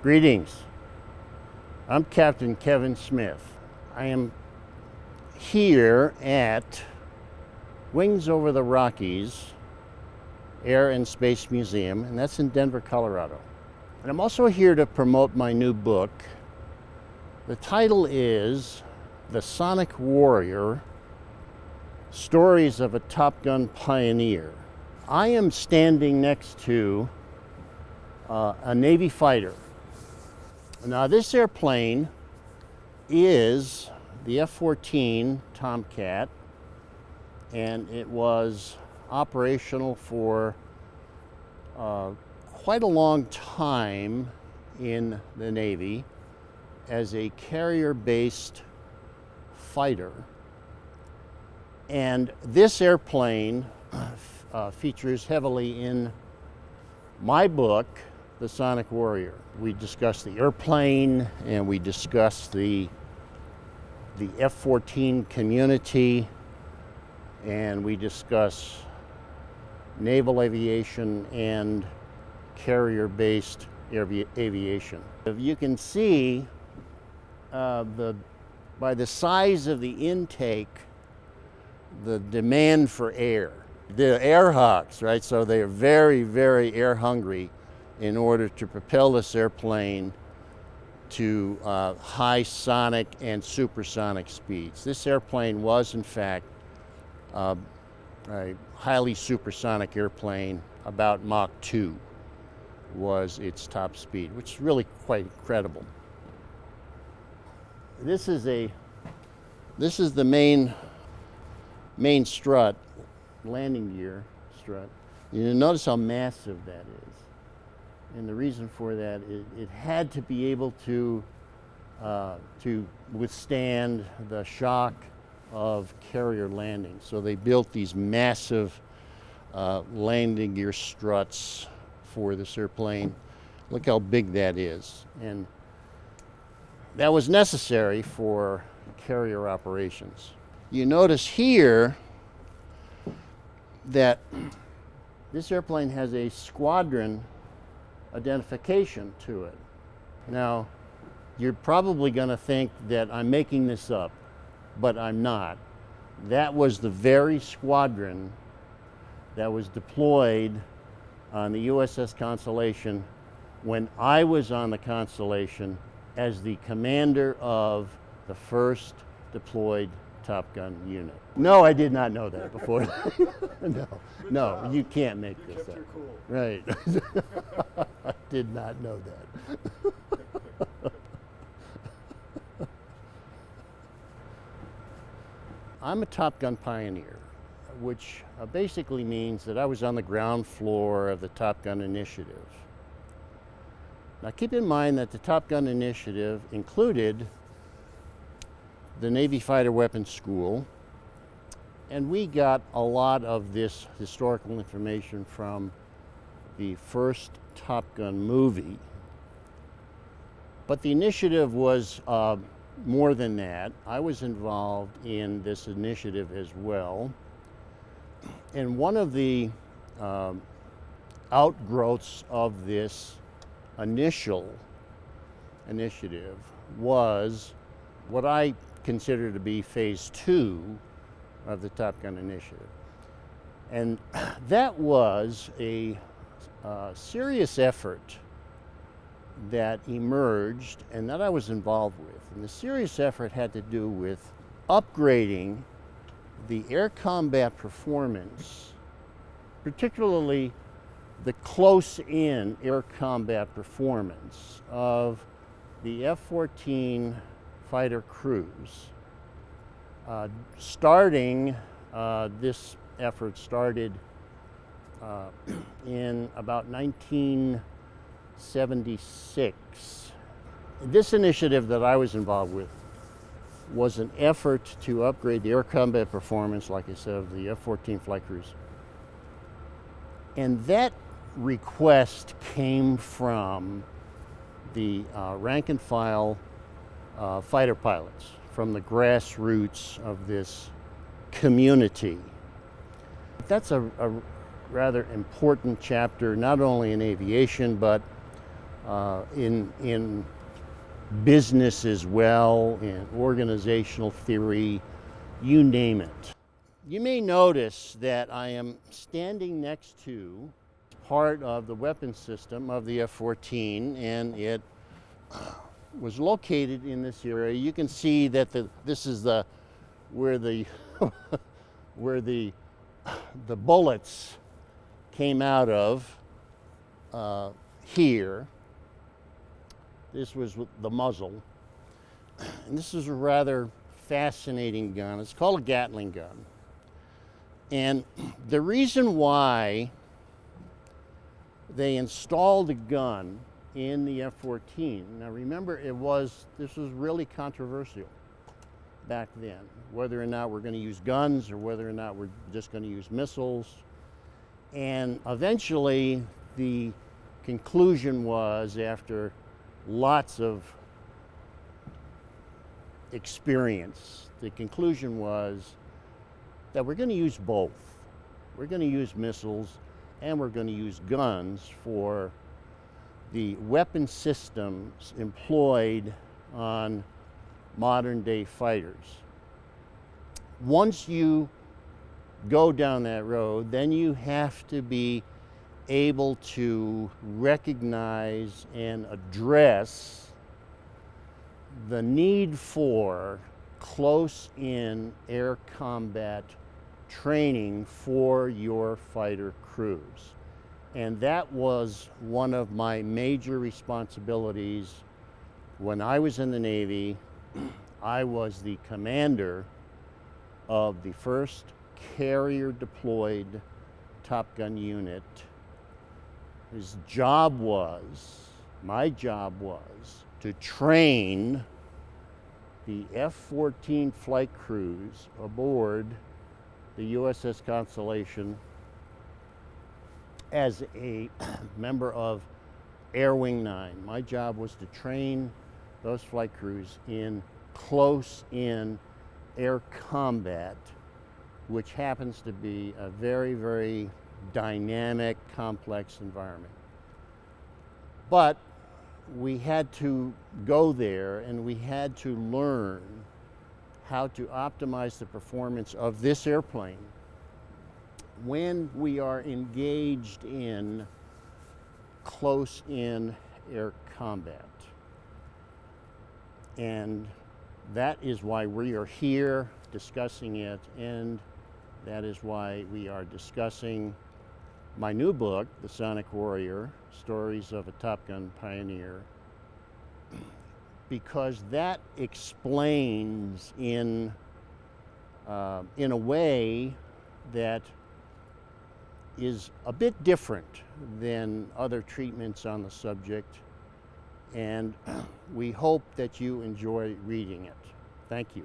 Greetings. I'm Captain Kevin Smith. I am here at Wings Over the Rockies Air and Space Museum, and that's in Denver, Colorado. And I'm also here to promote my new book. The title is The Sonic Warrior: Stories of a Top Gun Pioneer. I am standing next to a Navy fighter. Now, this airplane is the F-14 Tomcat, and it was operational for quite a long time in the Navy as a carrier-based fighter. And this airplane features heavily in my book, The Sonic Warrior. We discuss the airplane, and we discuss the F-14 community, and we discuss naval aviation and carrier-based aviation. You can see by the size of the intake, the demand for air. They're air hawks, right? So they're very, very air hungry in order to propel this airplane to high sonic and supersonic speeds. This airplane was, in fact, a highly supersonic airplane. About Mach 2 was its top speed, which is really quite incredible. This is the main strut, landing gear strut. You notice how massive that is. And the reason for that is it had to be able to withstand the shock of carrier landing. So they built these massive landing gear struts for this airplane. Look how big that is. And that was necessary for carrier operations. You notice here that this airplane has a squadron identification to it. Now, you're probably going to think that I'm making this up, but I'm not. That was the very squadron that was deployed on the USS Constellation when I was on the Constellation as the commander of the first deployed Top Gun unit. No, I did not know that before. No, you can't make this up. Kept your cool. Right. I did not know that. I'm a Top Gun pioneer, which basically means that I was on the ground floor of the Top Gun initiative. Now, keep in mind that the Top Gun initiative included the Navy Fighter Weapons School, and we got a lot of this historical information from the first Top Gun movie. But the initiative was more than that. I was involved in this initiative as well. And one of the outgrowths of this initial initiative was what I consider to be phase 2 of the Top Gun initiative. And that was a serious effort that emerged and that I was involved with. And the serious effort had to do with upgrading the air combat performance, particularly the close-in air combat performance of the F-14 fighter crews. This effort started in about 1976. This initiative that I was involved with was an effort to upgrade the air combat performance, like I said, of the F-14 flight crews. And that request came from the rank and file fighter pilots, from the grassroots of this community. That's a rather important chapter, not only in aviation, but in business as well, in organizational theory, you name it. You may notice that I am standing next to part of the weapons system of the F-14, and it was located in this area. You can see that this is where the where the bullets came out of here. This was the muzzle, and this is a rather fascinating gun. It's called a Gatling gun. And the reason why they installed a gun in the F-14, now remember, this was really controversial back then, whether or not we're going to use guns or whether or not we're just going to use missiles. And eventually the conclusion was, after lots of experience, the conclusion was that we're going to use both. We're going to use missiles and we're going to use guns for the weapon systems employed on modern day fighters. Once you go down that road, then you have to be able to recognize and address the need for close-in air combat training for your fighter crews. And that was one of my major responsibilities when I was in the Navy. I was the commander of the first carrier deployed Top Gun unit. My job was to train the F-14 flight crews aboard the USS Constellation as a member of Air Wing 9. My job was to train those flight crews in close-in air combat, which happens to be a very, very dynamic, complex environment. But we had to go there and we had to learn how to optimize the performance of this airplane when we are engaged in close-in air combat. And that is why we are here discussing it, and that is why we are discussing my new book, The Sonic Warrior: Stories of a Top Gun Pioneer, because that explains in a way that is a bit different than other treatments on the subject, and we hope that you enjoy reading it. Thank you.